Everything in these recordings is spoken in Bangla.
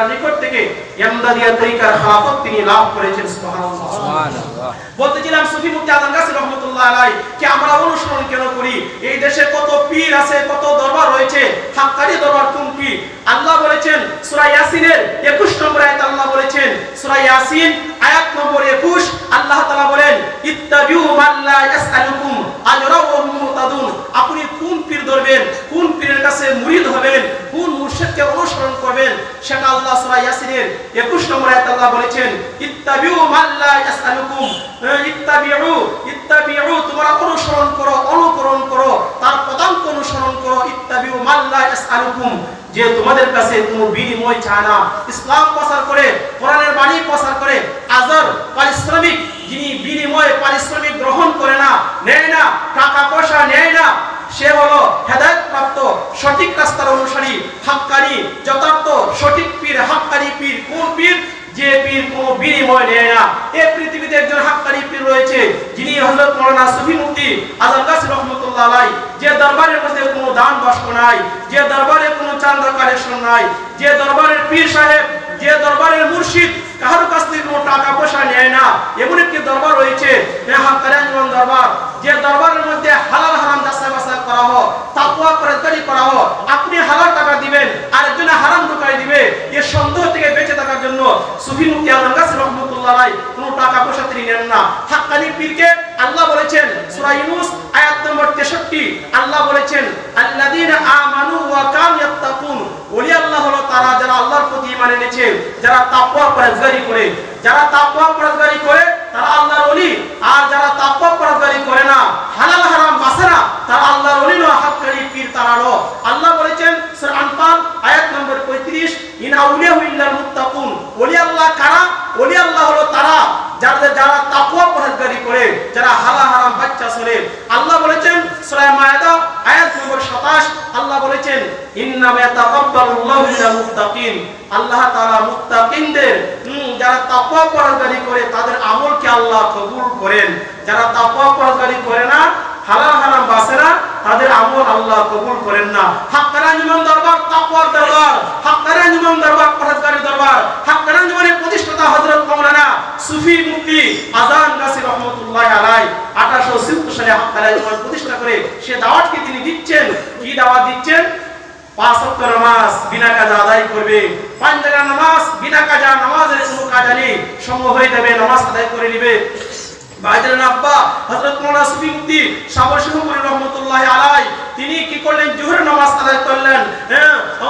নিকট থেকে ইয়ামদাদিয়া তরিকার খেলাফত তিনি লাভ করেছেন। সুবহানাল্লাহ। বলতেছিলাম সুফি মুফতি আজম গাছী রহমাতুল্লাহ আলাইহি কি আমরা অনুসরণ কেন করি? এই দেশে কত পীর আছে, কত দরবার রয়েছে, হাক্কানি দরবার কোনটি? আল্লাহ বলেছেন সূরা ইয়াসিনের 21 নম্বর আয়াতে আল্লাহ বলেছেন, সূরা ইয়াসিন আয়াত নম্বর 21 আল্লাহ তাআলা বলেন ইত্তাবিউ মান লা ইয়াসআলুকুম আজরা ওয়া হুম মুহতাদুন। আপনি কোন পীর ধরবেন, কোন পীরের কাছে মুরিদ হবেন, কোন মুর্শিদকে অনুসরণ করবেন, সেটা আল্লাহ সূরা ইয়াসিনের 21 নম্বর আয়াতে আল্লাহ বলেছেন ইত্তাবিউ মান লা ইয়াসআলুকুম, ইত্তাবিউ তোমরা অনুসরণ করো, অনুকরণ করো, তার পদাঙ্ক অনুসরণ করো। ইত্তাবিউ মান লা ইয়াসআলুকুম, যে তোমাদের কাছে কোনো বিনিময় চায় না, ইসলাম প্রচার করে, কোরআনের বাণী প্রচার করে, আজর পারিশ্রমিক, যিনি বিনিময় পারিশ্রমিক গ্রহণ করে না, নেয় না, টাকা পয়সা নেয় না, সে হলো হেদায়েত প্রাপ্ত সঠিক রাস্তার অনুসারী, হাক্কানি, যথার্থ সঠিক পীর। হাক্কানি পীর কোন পীর? যে পীর কোনো বিনিময় নেয় না। এই পৃথিবীতে একজন হাক্কানি পীর রয়েছে, যিনি হযরত মাওলানা সুফি মুফতি আজম গাছী রহমাতুল্লাহ আলাইহি, যে দরবারের মধ্যে কোনো দান বাক্স নাই, যে দরবারে কোনো চাঁদা কালেকশন নাই, যে দরবারের পীর সাহেব, যে দরবারের মুর্শিদ কারো কাছ থেকে কোনো টাকা পয়সা নেয় না, এমন একটি দরবার রয়েছে হাক্কানি দরবার, যে দরবারের মধ্যে হালাল হারাম যাচাই বাছাই করা হয়, তাকওয়া পরহেজগারি করা হয়। আপনি হালাল টাকা দিবেন, আরেকজনে হারাম ঢুকাই দিবে, এই সন্দেহ থেকে বেঁচে থাকার জন্য সুফি মুফতি আজম গাছী রহমাতুল্লাহ আলাইহি কোনো টাকা পয়সা তিনি নেন না। হাক্কানি পীরকে আল্লাহ বলেছেন সূরা ইউনূস আয়াত নম্বর 63, আল্লাহ বলেছেন আল্লাযীনা আমানু ওয়া কানু ইয়াত্তাকুন। ওলি আল্লাহ হলো তারা যারা আল্লাহর প্রতি ঈমান এনেছে, যারা তাকওয়া পরহেজগারি করে। যারা তাকওয়া পরহেজগারি করে তারা আল্লাহর ওলি, আর যারা তাকওয়া পরহেজগারি করে না, হালাল হারাম বাছে না, তারা আল্লাহর ওলি নয়, হাক্কানি পীর তারা নয়। আল্লাহ বলেছেন সূরা আনফাল আয়াত নম্বর 35, ইন আউলিয়াহু ইল্লাল মুত্তাকুন। ওলি আল্লাহ কারা? ওলি আল্লাহ হলো তারা যারা তাকওয়া পরহেজগারি করে, যারা হালাল হারাম বাচ্চা চলে। আল্লাহ বলেছেন সূরা মায়েদা আয়াত নম্বর 27, আল্লাহ বলেছেন ইন্নামা ইয়াতাকাব্বালুল্লাহু মিনাল মুত্তাকিন। আল্লাহ তাআলা মুত্তাকিনদের, যারা তাকওয়া পরহেজগারি করে তাদের আমলকে আল্লাহ কবুল করেন। যারা তাকওয়া পরহেজগারি করে না, হালাল হারাম বাছে না, তাদের আমল আল্লাহ কবুল করেন না। হাক্কানি দরবার তাকওয়ার দরবার, হাক্কানি দরবার পরহেজগারি দরবার। হাক্কানি জীবনের প্রতিষ্ঠাতা হযরত মাওলানা সুফি মুফতি আজম গাছী রহমাতুল্লাহ আলাইহি 1876 সালে হাক্কানি জীবন প্রতিষ্ঠা করে সে দাওয়াতকে তিনি দিচ্ছেন। কি দাওয়াত দিচ্ছেন? 5 ওয়াক্ত নামাজ বিনা কাজা আদায় করবে, 5 জায়গা নামাজ বিনা কাজা, নামাজের কোনো কাজা নেই, সময় হয়ে যাবে নামাজ আদায় করে নেবে। বাইরের আব্বা হযরত মাওলানা সুফি মুফতি সাবর শিখপুরি রহমাতুল্লাহ আলাইহি তিনি কি করলেন? জোহরের নামাজ আদায় করলেন,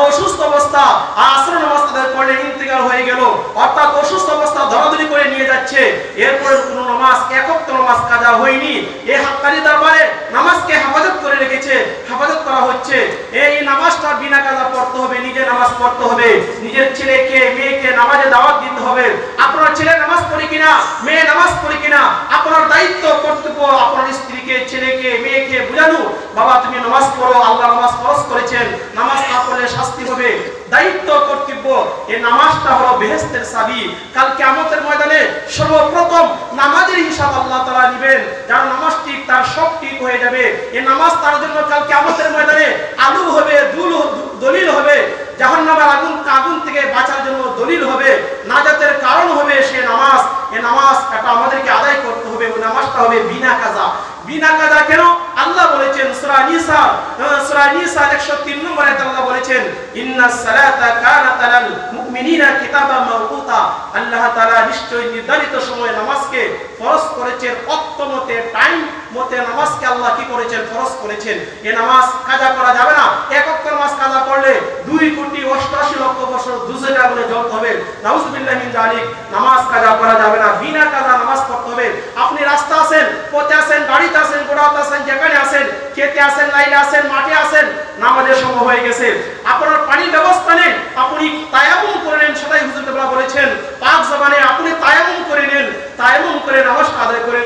অসুস্থ অবস্থা, আসর নামাজ আদায় করলেন, ইন্তেকাল হয়ে গেল। অর্থাৎ অসুস্থ অবস্থা ধরাধরি করে নিয়ে যাচ্ছে, এরপরে কোনো নামাজ একক নামাজ কাজা হয়নি। এই হাক্কানি দরবারে নামাজকে হেফাজত করে রেখেছে, হেফাজত করা হচ্ছে। এই নামাজটা বিনা কাজা পড়তে হবে, নিজে নামাজ পড়তে হবে, নিজের ছেলেকে মেয়েকে নামাজে দাওয়াত দিতে হবে। আপনার ছেলে নামাজ পড়ে কিনা, মেয়ে নামাজ পড়ে কিনা, আপনার দায়িত্ব কর্তব্য আপনার স্ত্রীকে, ছেলেকে, মেয়েকে বোঝানো, বাবা তুমি নামাজ পড়ো, আল্লাহ নামাজ ফরজ করেছেন, নামাজ না পড়লে শাস্তি হবে। দায়িত্ব কর্তব্য, এই নামাজটা হলো বেহেশতের চাবি। কাল কিয়ামতের ময়দানে সর্বপ্রথম নামাজের হিসাব আল্লাহ তাআলা নেবেন। যার নামাজ ঠিক তার সব ঠিক হয়ে যাবে। এই নামাজ তার জন্য কাল কিয়ামতের ময়দানে আলু হবে, দলিল হবে, জাহান্নামের আগুন থেকে বাঁচার জন্য দলিল হবে, নাজাতের কারণ হবে সে নামাজ। এই নামাজ এটা আমাদেরকে আদায় করতে হবে। ওই নামাজটা হবে বিনা কাজা। বিনা কাজা কেন? আল্লাহ বলেছেন সূরা নিসা 103 নম্বর আয়াতে আল্লাহ বলেছেন ইন্নাস সালাতা কানাত আলাল মুমিনিনা কিতাবাম মাওকুতা। আল্লাহ তাআলা নিশ্চয়ই নির্ধারিত সময়ে নামাজকে ফরজ করেছেন, ওয়াক্ত মতে, টাইম মতে নামাজকে আল্লাহ কি করেছেন? ফরজ করেছেন। এই নামাজ কাজা করা যাবে না। এক ওয়াক্ত নামাজ কাজা করলে 2,88,00,000 বছর দুজনে আগুনে জ্বলতে হবে। নাউযুবিল্লাহি মিন যালিক। নামাজ কাজা করা যাবে না, বিনা কাজা নামাজ পড়তে হবে। আপনি রাস্তা আছেন, পথে আছেন, গাড়িতে আছেন, গোড়াতে আছেন, যেখানে আছেন, খেতে আছেন, লাইনে আছেন, মাঠে আছেন, নামাজের সময় হয়ে গেছে, আপনার পানির ব্যবস্থা নেই, আপনি তায়াম্মুম করে নেন। সেটাই হুজুর কেবলা বলেছেন পাক জবানে আপনি তায়াম্মুম করে নেন, তায়াম্মুম করে নামাজটা আদায় করে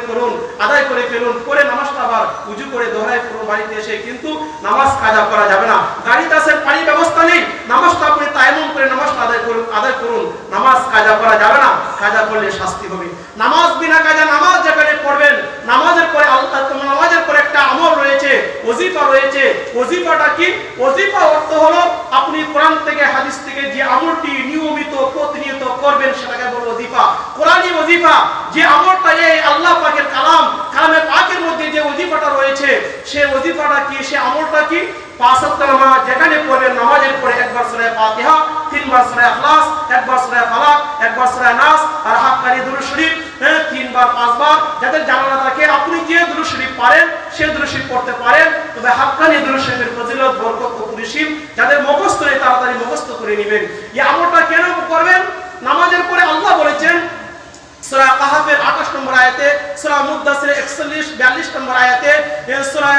ফেলুন, করে নামাজটা আবার উযু করে দোহরায় পড়ুন বাড়িতে এসে। কিন্তু নামাজ কাজা করা যাবে না। গাড়িতে আছেন, পানির ব্যবস্থা নেই, নামাজটা আপনি তায়াম্মুম করে নামাজটা আদায় করুন। নামাজ কাজা করা যাবে না, কাজা করলে শাস্তি হবে। নামাজ বিনা কাজা, নামাজ যেখানে পড়বেন, নামাজের পরে নামাজের পরে একটা আমল রয়েছে, ওজিফা ওজিফা রয়েছে। ওজিফাটা কি? ওজিফা অর্থ হলো আপনি কোরআন থেকে হাদিস থেকে যে আমলটি নিয়মিত প্রতিনিয়ত করবেন সেটাকে বলে ওজিফা। কোরআনী ওজিফা, যে আমলটা এই আল্লাহ পাকের কালামে পাকের মধ্যে যে ওজিফাটা রয়েছে, সেই ওজিফাটা কি, সেই আমলটা কি? 5 ওয়াক্ত নামাজ যেখানে পড়বেন, নামাজের পরে একবার সূরা ফাতিহা, 3 বার সূরা ইখলাস, একবার সূরা ফালাক, একবার সূরা নাস, আর হাক্কানি দুরূদ শরীফ 3 বার 5 বার। যাদের জানা না থাকে আপনি যে দুরূদ শরীফ পারেন সেই দুরূদ শরীফ পড়তে পারেন, তবে হাক্কানি দুরূদ শরীফের ফজিলত বরকত ও পুরস্কার যাদের মুখস্থ নেই তাড়াতাড়ি মুখস্থ করে নেবেন। এই আমলটা কেন করবেন? নামাজের পরে আল্লাহ বলেছেন সূরা কাহফের 28 নম্বর আয়াতে, সূরা মুদ্দাসিরের 41-42 নম্বর আয়াতে, সূরা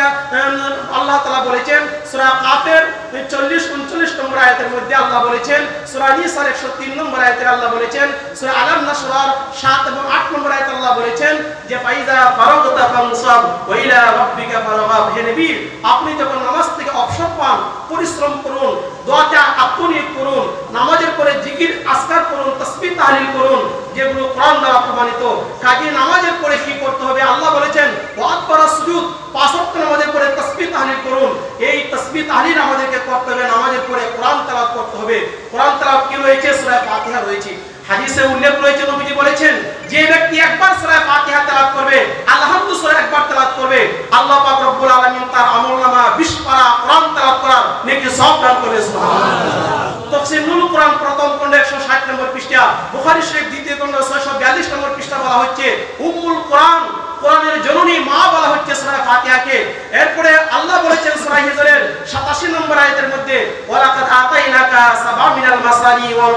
আল্লাহ তাআলা বলেছেন সূরা কাফের 40-39 নম্বর আয়াতের মধ্যে আল্লাহ বলেছেন, সূরা নিসার 103 নম্বর আয়াতে আল্লাহ বলেছেন, সূরা আলাম নাসরার 7 এবং 8 নম্বর আয়াতে আল্লাহ বলেছেন যে ফাইজা ফারাগতা ফানসাব ওয়া ইলা রাব্বিকা ফারগাব। হে নবী, আপনি যখন নামাজ থেকে অবসর পান পরিশ্রম করুন, দোয়াতে আত্মনিয়োগ করুন, নামাজের পরে জিকির আজকার করুন, তাসবিহ তাহলিল করুন, যেগুলো কোরআন দ্বারা প্রমাণিত। কাজে নামাজের পরে কি করতে হবে? আল্লাহ বলেছেন ওয়াদ করা সুজুদ, 5 ওয়াক্ত নামাজের পরে তাসবিহ তাহলিল করুন। এই তাসবিহ তাহলিল আমাদেরকে করতে হবে। নামাজের পরে কোরআন তেলাওয়াত করতে হবে। কোরআন তেলাওয়াত কি রয়েছে? সূরা ফাতিহা রয়েছে। হাদিসে উল্লেখ রয়েছে, নবীজি বলেছেন যে ব্যক্তি একবার সূরা ফাতিহা তেলাওয়াত করবে, আলহামদু সূরা একবার তেলাওয়াত করবে, আল্লাহ পাক রব্বুল আলামিন তার আমলনামা 20 পারা কোরআন তেলাওয়াত করার নেকি সওয়াব দান করবে। সুবহানাল্লাহ। তাফসীরুল কোরআন প্রথম খণ্ড 160 নম্বর পৃষ্ঠা, বুখারী শরীফ দ্বিতীয় খণ্ড 642 নম্বর পৃষ্ঠা বলা হচ্ছে উম্মুল কোরআন, কোরআনের জননী মা বলা হচ্ছে সূরা ফাতিহাকে। এরপরে আল্লাহ বলেছেন সূরা হিজরের 87 নম্বর আয়াতের মধ্যে ওয়ালাকাদ আতাইনাকা সাবআ মিনাল মাসানি ওয়াল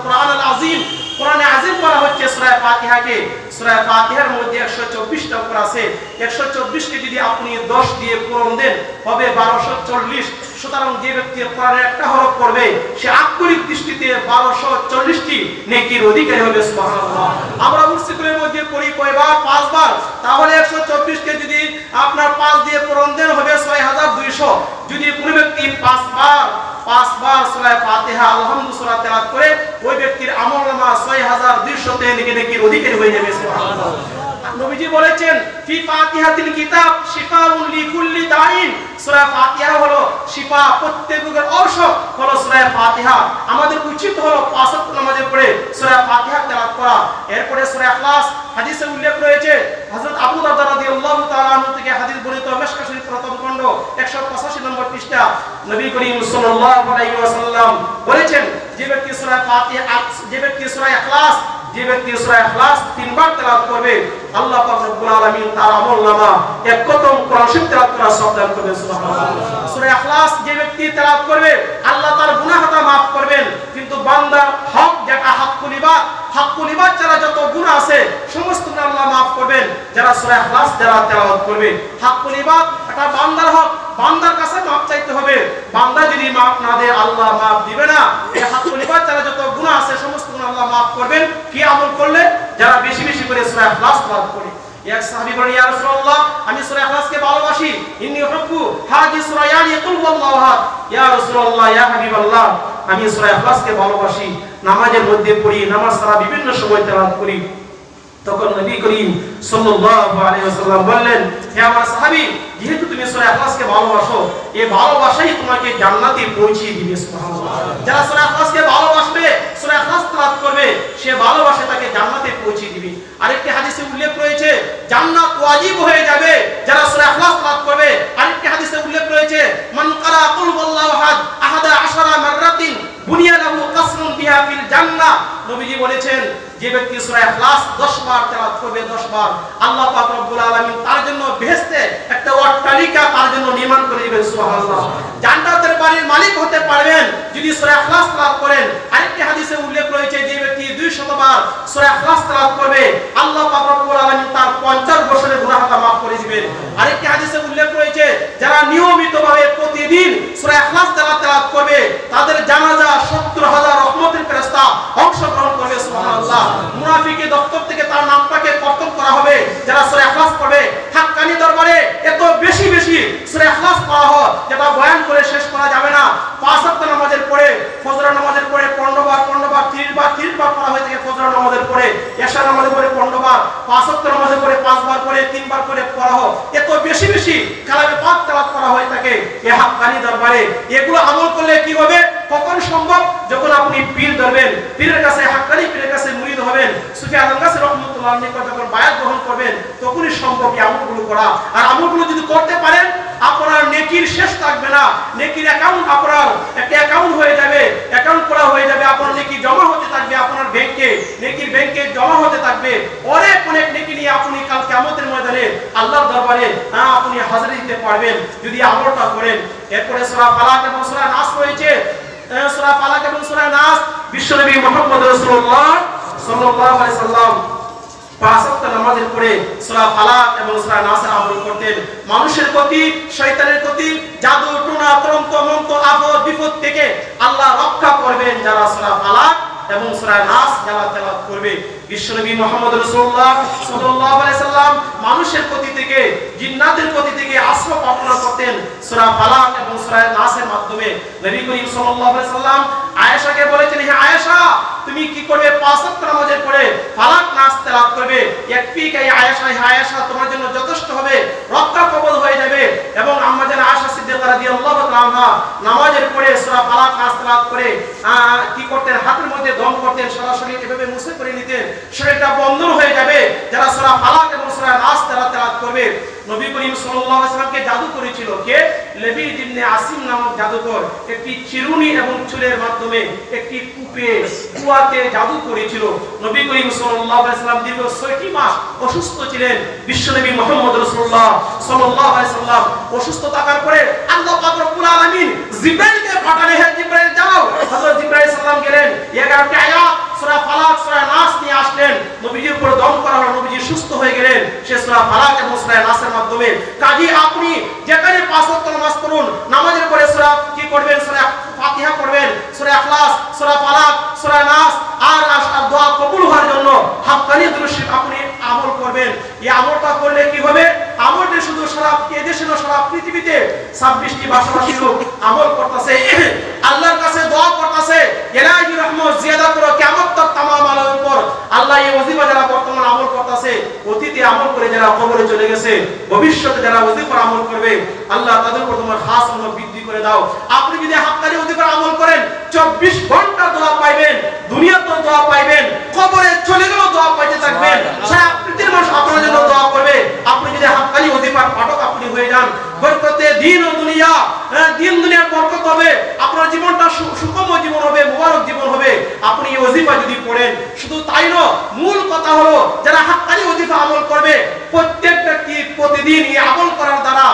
কোরআনাল আযীম। কোরআনে আযীম বলা হচ্ছে সূরা ফাতিহাকে। সূরা ফাতিহার মধ্যে 124 টা অক্ষর আছে। 124 কে যদি আপনি 10 দিয়ে পূরণ দেন হবে 1240। সুতরাং যে ব্যক্তি কোরআনের একটা হরফ পড়বে সে আক্ষরিক দৃষ্টিতে 1240 টি নেকির অধিকারী হবে। সুবহানাল্লাহ। আমরা মুসলিমের মধ্যে পড়ি কয়বার? 5 বার। তাহলে 124 কে যদি আপনার 5 দিয়ে পূরণ দেন হবে 6200। যদি কোনো ব্যক্তি 5 বার সূরা ফাতিহা আলহামদু সূরা তেলাওয়াত করে ওই ব্যক্তির আমলনামা 6200 তে নেকির অধিকারী হয়ে যাবে। সুবহানাল্লাহ। নবীজি বলেছেন ফি ফাতিহাতিল কিতাব শিফাউন লিকুল্লি দাইন। সূরা ফাতিহা হলো শিফা, প্রত্যেক রোগের ঔষধ হলো সূরা ফাতিহা। আমাদের উচিত হলো 5 ওয়াক্ত নামাজের পরে সূরা ফাতিহা তেলাওয়াত করা। এরপরে সূরা ইখলাস, হাদিসে উল্লেখ রয়েছে হযরত আবু দারদা রাদিয়াল্লাহু তাআলা আনহু থেকে হাদিস বর্ণিত, মিশকাত শরীফ প্রথম খণ্ড 185 নম্বর পৃষ্ঠা, নবী করিম সাল্লাল্লাহু আলাইহি ওয়াসাল্লাম বলেছেন যে ব্যক্তি সূরা ফাতিহা, যে ব্যক্তি সূরা ইখলাস 3 বার তেলাওয়াত করবে আল্লাহ পাক রব্বুল আলামিন তার আমলনামা এক কদম কোরআন শরীফ তেলাওয়াত করার সওয়াব দান করবেন। সুবহানাল্লাহ। সূরা ইখলাস যে ব্যক্তি তেলাওয়াত করবে আল্লাহ তার গুনাহ খাতা maaf করবেন, কিন্তু বান্দার হক যেটা হাক্কুল ইবাদ যারা যত গুনাহ আছে সমস্ত গুনাহ আল্লাহ maaf করবেন যারা সূরা ইখলাস যারা তেলাওয়াত করবে। হাক্কুল ইবাদ এটা বান্দার হক, বান্দার কাছে maaf চাইতে হবে। বান্দা যদি maaf না দেয় আল্লাহ maaf দিবে না। এই হাক্কুল ইবাদ যারা যত গুনাহ আছে সমস্ত গুনাহ আল্লাহ maaf করবেন কি আমল করলে? যারা বেশি বেশি করে সূরা ইখলাস তেলাওয়াত করে। এক সাহাবী বলেন ইয়া রাসূলুল্লাহ আমি সূরা ইখলাসকে ভালোবাসি, ইন্নী উহিব্বু হাদিস সূরা ইয়ানি কুল ওয়াল্লাহু আহাদ। ইয়া রাসূলুল্লাহ ইয়া হাবিবাল্লাহ আমি সূরা ইখলাসকে ভালোবাসি, নামাজের মধ্যে পড়ি, নামাজ ছাড়া বিভিন্ন সময় তেলাওয়াত করি। তখন নবী করিম সাল্লাল্লাহু আলাইহি ওয়াসাল্লাম বললেন হে আমার সাহাবী, যেহেতু তুমি সূরা ইখলাসকে ভালোবাসো, এই ভালোবাসাই তোমাকে জান্নাতে পৌঁছিয়ে দিবে। সুবহানাল্লাহ। যারা সূরা ইখলাসকে ভালোবাসবে, সূরা ইখলাস তেলাওয়াত করবে, সে ভালোবাসা তাকে জান্নাতে পৌঁছিয়ে দিবে। আরেকটি হাদিসে উল্লেখ রয়েছে জান্নাত ওয়াজিব হয়ে যাবে যারা সূরা ইখলাস তেলাওয়াত করবে। আরেকটি হাদিসে উল্লেখ রয়েছে মান ক্বারা কুল ওয়াল্লাহু আহাদ 11 মাররাতিন বুনিয়া লাহু কাসরুন বিহা ফিল জান্নাহ। নবীজি বলেছেন যে ব্যক্তি সূরা ইখলাস 10 বার তেলাওয়াত করবে, 10 বার, আল্লাহ পাক রব্বুল আলামিন তার জন্য বেহেশতে একটা অট্টালিকা তার জন্য নির্মাণ করে দিবেন। সুবহানাল্লাহ। জান্নাতের বাড়ির মালিক হতে পারবেন যদি সূরা ইখলাস তেলাওয়াত করেন। আরেকটি হাদিসে উল্লেখ রয়েছে যে ব্যক্তি 200 বার সূরা ইখলাস তেলাওয়াত করবে আল্লাহ পাক রব্বুল আলামিন তার 50 বছরের গুনাহ খাতা maaf করে দিবেন। আরেকটি হাদিসে উল্লেখ রয়েছে যারা নিয়মিতভাবে প্রতিদিন সূরা ইখলাস তেলাওয়াত করবে তাদের জানাজা 70,000 রহমতের ফেরেশতা অংশগ্রহণ করবে। সুবহানাল্লাহ। মুনাফিকের দপ্তর থেকে তার নামটাকে কর্তন করা হবে যারা সূরা ইখলাস পড়বে। হাক্কানি দরবারে এত বেশি বেশি সূরা ইখলাস পড়া হয় যেটা বয়ান করে শেষ করা যাবে না। 5 ওয়াক্ত নামাজের পরে, ফজরের নামাজের পরে 15 বার 30 বার পড়া হয়ে থাকে। ফজরের নামাজের পরে, এশার নামাজের পরে 15 বার, 5 ওয়াক্ত নামাজে পড়ে 5 বার করে 3 বার করে পড়া হোক, এত বেশি বেশি কালামে পাক তেলাওয়াত করা হয় থাকে এই হাক্কানি দরবারে, এগুলো আমল করলে কি হবে? কখন সম্ভব? যখন আপনি পীর ধরবেন, পীরের কাছে হাক্কানি পীরের কাছে মুরিদ হবেন, সুফি আজম কাছে রহমতুল্লাহ আলাইহি যখন বায়াত গ্রহণ করবেন, তখনই সম্ভব এই আমলগুলো করা। আর আমলগুলো যদি করতে পারেন, আপনার নেকির শেষ থাকবে না, নেকির অ্যাকাউন্ট আপনার একটা অ্যাকাউন্ট হয়ে যাবে, অ্যাকাউন্ট করা হয়ে যাবে, আপনার নেকি জমা হতে থাকবে আপনার ব্যাংকে, নেকির ব্যাংকে জমা হতে থাকবে। অনেক অনেক নেকি নিয়ে আপনি কাল কিয়ামতের ময়দানে আল্লাহর দরবারে আপনি হাজির দিতে পারবেন যদি আমলটা করেন। এরপরে সূরা ফালাক এবং সূরা নাস রয়েছে। সূরা ফালাক এবং সূরা নাস বিশ্বনবী মুহাম্মদ রাসূলুল্লাহ সাল্লাল্লাহু আলাইহি সাল্লাম 5 ওয়াক্ত নামাজের পরে সূরা ফালাক এবং সূরা নাসের আমল করতেন। মানুষের ক্ষতি, শয়তানের ক্ষতি, জাদু টুনা তন্ত্র মন্ত্র আপদ বিপদ থেকে আল্লাহ রক্ষা করবেন যারা সূরা ফালাক এবং সূরা নাস যারা তেলাওয়াত করবে। বিশ্বনবী মুহাম্মদ রাসূলুল্লাহ সাল্লাল্লাহু আলাইহি সাল্লাম মানুষের ক্ষতি থেকে, জিন্নাতের ক্ষতি থেকে আশ্রয় প্রার্থনা করতেন সূরা ফালাক এবং সূরা নাসের মাধ্যমে। নবী করিম সাল্লাল্লাহু আলাইহি সাল্লাম আয়েশাকে বলেছেন, হে আয়েশা, তুমি কি করবে? 5 ওয়াক্ত নামাজের পরে ফালাক নাস তেলাওয়াত করবে। ইয়াকফিকা ইয়া আয়েশা, হে আয়েশা, তোমার জন্য যথেষ্ট হবে, রক্ষা কবল হয়ে যাবে। এবং আম্মা জান আয়েশা সিদ্দিকা রাদিয়াল্লাহু তাআলা আনহা নামাজের পরে সূরা ফালাক নাস তেলাওয়াত করে কি করতেন? হাতের মধ্যে দম করতেন, সরাসরি এভাবে মুছে করে নিতেন, শরীরটা বন্ধন হয়ে যাবে যারা সূরা ফালাক এবং সূরা নাস তেলাওয়াত করবে। নবী করিম সাল্লাল্লাহু আলাইহি ওয়াসাল্লামকে জাদু করেছিল কে? লেবিদ ইবনে আসিম নামক জাদুকর একটি চিরুনি এবং চুলের মাধ্যমে একটি কুয়াতে জাদু করেছিল। নবী করিম সাল্লাল্লাহু আলাইহি ওয়াসাল্লাম দীর্ঘ 6টি মাস অসুস্থ ছিলেন। বিশ্বনবী মুহাম্মদ রাসূলুল্লাহ সাল্লাল্লাহু আলাইহি ওয়াসাল্লাম অসুস্থ থাকার পরে আল্লাহ পাক রব্বুল আলামিন জিবরাইলকে পাঠালেন, হে জিবরাইল যাও। হযরত জিবরাইল সাল্লাম গেলেন, 11টি আয়াত সূরা ফালাক সূরা নাস নিয়ে আসলেন, নবীজির উপর দম করা হলো, নবীজি সুস্থ হয়ে গেলেন সে সূরা ফালাক এবং সূরা নাসের মাধ্যমে। কাজী আপনি যেখানে 5 ওয়াক্ত নামাজ পড়ুন, নামাজের পরে সূরা কি করবেন? সূরা ফাতিহা পড়বেন, সূরা ইখলাস, সূরা ফালাক, সূরা নাস, আর দোয়া কবুল হওয়ার জন্য হাক্কানি দুরূদ শরীফ আপনি আমল করবেন। এই আমলটা করলে কি হবে? আমলটা শুধু সারা এদেশে না, সারা পৃথিবীতে 26টি ভাষাভাষী লোক আমল করতেছে, আল্লাহর কাছে দোয়া করতেছে, ইলাহি রহমত জিয়াদা করো কিয়ামত তক तमाम আলার উপর। আল্লাহ এই ওজিফা যারা বর্তমান আমল করতেছে, অতীতে আমল করে যারা কবরে চলে গেছে, ভবিষ্যতে যারা ওজিফার আমল করবে, আল্লাহ তাদের উপর তোমার খাস অনুগ্রহ বৃদ্ধি করে দাও। আপনি যদি হাক্কানি ওজিফার আমল করেন, 24 ঘন্টা দোয়া পাইবেন, দুনিয়াতেও দোয়া পাইবেন, কবরে চলে গেলেও দোয়া পাইতে থাকবেন, সারা পৃথিবীর মানুষ আপনার জন্য দোয়া করবে। আপনি যদি হাক্কানি ওজিফার পাঠক আপনি হয়ে যান, বরকতে দিন ও দুনিয়া, দিন দুনিয়ার বরকত হবে, আপনার জীবনটা সুখময় জীবন হবে, মুবারক জীবন হবে আপনি এই ওজিফা যদি পড়েন। শুধু তাই নয়, মূল কথা হলো যারা হাক্কানি ওজিফা আমল করবে, প্রত্যেক ব্যক্তি প্রতিদিন এই আমল করার দ্বারা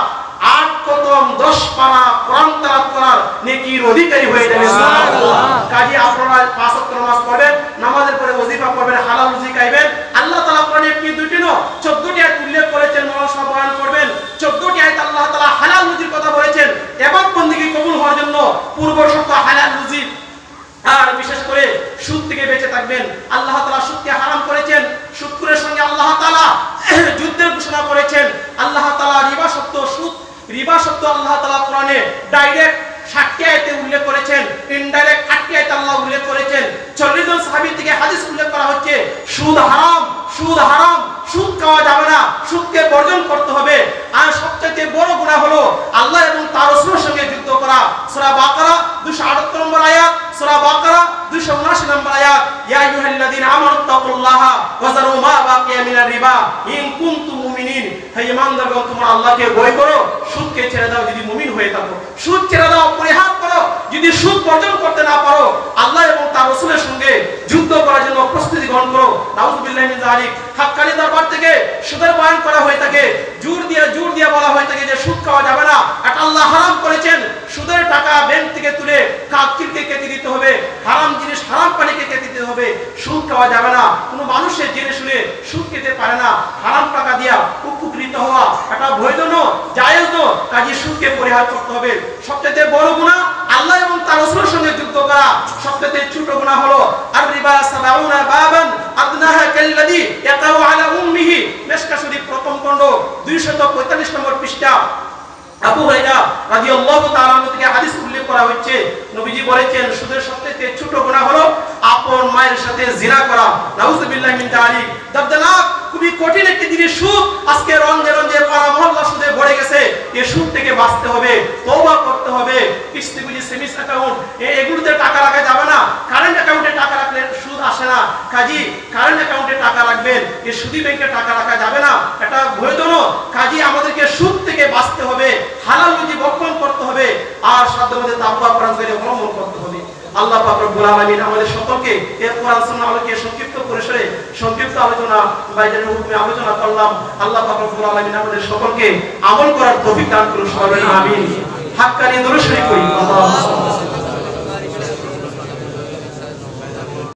8 কদম 10 পারা কোরআন তেলাওয়াত করার নেকির অধিকারী হয়ে যাবে। সুবহানাল্লাহ। কাজী আপনারা 5 ওয়াক্ত নামাজ পড়বেন, নামাজের পরে ওজিফা পড়বেন, হালাল রুজি খাইবেন। আল্লাহ তাআলা কোরআনে কি দুটি নয় 14টি আয়াত উল্লেখ করেছেন, মাওলানা সাহেব বয়ান করবেন। 14টি আয়াত আল্লাহ তাআলা হালাল রুজির কথা বলেছেন, ইবাদত বندگی কবুল হওয়ার জন্য পূর্ব শর্ত হালাল রুজি। আর বিশেষ করে সুদ থেকে বেঁচে থাকবেন। আল্লাহ তাআলা সুদকে হারাম করেছেন, সুদখোরের সঙ্গে আল্লাহ তাআলা যুদ্ধের ঘোষণা করেছেন। আল্লাহ তাআলা রিবা শব্দ, রিবা শব্দ আল্লাহ তাআলা কোরআনে ডাইরেক্ট 60টি আয়াতে উল্লেখ করেছেন, ইনডাইরেক্ট 8টি আয়াতে আল্লাহ উল্লেখ করেছেন। 40 জন সাহাবী থেকে হাদিস উল্লেখ করা হচ্ছে সুদ হারাম, সুদ হারাম, সুদ খাওয়া যাবে না, সুদকে বর্জন করতে হবে। আর সবচেয়ে বড় গুনাহ হলো আল্লাহ এবং তার রাসূলের সঙ্গে যুদ্ধ করা। সূরা বাকারা 278 নম্বর আয়াত, সূরা বাকারা 279 নম্বর আয়াত, ইয়া আইয়ুহাল্লাযীনা আমানু তাকুল্লাহা ওয়া যারু মা বাকিয়া মিনার রিবা ইন কুনতুম মুমিনিন। হে ঈমানদারগণ, তোমরা আল্লাহকে ভয় করো, সুদকে ছেড়ে দাও যদি মুমিন হয়ে থাকো। সুদ ছেড়ে দাও, পরিহার করো। যদি সুদ বর্জন করতে না পারো, আল্লাহ এবং তার রাসূলের সঙ্গে যুদ্ধ করার জন্য প্রস্তুতি গ্রহণ করো। নাউযুবিল্লাহি মিন যালিক। হাক্কানি দরবার থেকে সুদের বয়ান করা হয়ে থাকে, জোর দিয়ে বলা হয়ে থাকে যে সুদ খাওয়া যাবে না, এটা আল্লাহ হারাম করেছেন। সুদের টাকা ব্যাংক থেকে তুলে কাকিরকে কেটে দিতে হবে, হারাম জিনিস হারাম পানিকে কেটে দিতে হবে। সুদ খাওয়া যাবে না, কোনো মানুষের জেনে শুনে সুদ খেতে পারে না। হারাম টাকা দিয়া উপকৃত হওয়া এটা বৈধ নয়, জায়েজ নয়। কাজে সুদকে পরিহার করতে হবে। সবচেয়ে বড় গুনাহ আল্লাহ এবং তার রাসূলের সঙ্গে যুদ্ধ করা। সবচেয়ে ছোট গুনাহ হলো আর রিবা 70 বাবান আদনাহা কাল্লাযী ইয়াকাউ আলা উম্মিহি। মিশকাত শরীফ প্রথম খণ্ড 245 নম্বর পৃষ্ঠা। আবু হুরায়রা রাদিয়াল্লাহু তাআলা আনহু থেকে হাদিস উল্লেখ করা হচ্ছে, নবীজি বলেছেন সুদের সবচেয়ে ছোট গুনাহ হলো আপন মায়ের সাথে জিনা করা। নাউযুবিল্লাহি মিন যালিক। দর্দনাক, খুবই কঠিন আজকে রঞ্জে রঞ্জে পাড়া মহল্লা সুদে ভরে গেছে। এই সুদ থেকে বাঁচতে হবে, তওবা করতে হবে। কিস্তি বুঝি সেভিংস অ্যাকাউন্ট এগুলোতে টাকা রাখা যাবে না। কারেন্ট অ্যাকাউন্টে টাকা রাখলে সুদ আসে না। কাজী কারেন্ট অ্যাকাউন্টে টাকা রাখবেন, এই সুদি ব্যাংকে টাকা রাখা যাবে না, এটা বৈধ নয়। কাজী আমাদেরকে সুদ থেকে বাঁচতে হবে, হালাল রুজি ভক্ষণ করতে হবে, আর সাধ্যমতো তাকওয়া পরহেজগারি অবলম্বন করতে হবে। আল্লাহ পাক রব্বুল আলামিন আমাদের সকলকে এই কোরআন সুন্নাহ আলোকে সংক্ষিপ্ত পরিসরে সংক্ষিপ্ত আলোচনা বাইরের হুকুমে আলোচনা করলাম। আল্লাহ পাক রব্বুল আলামিন আমাদের সকলকে আমল করার তৌফিক দান করুন। আমিন। হাক্কানি দরুদ শরীফ করি। আল্লাহু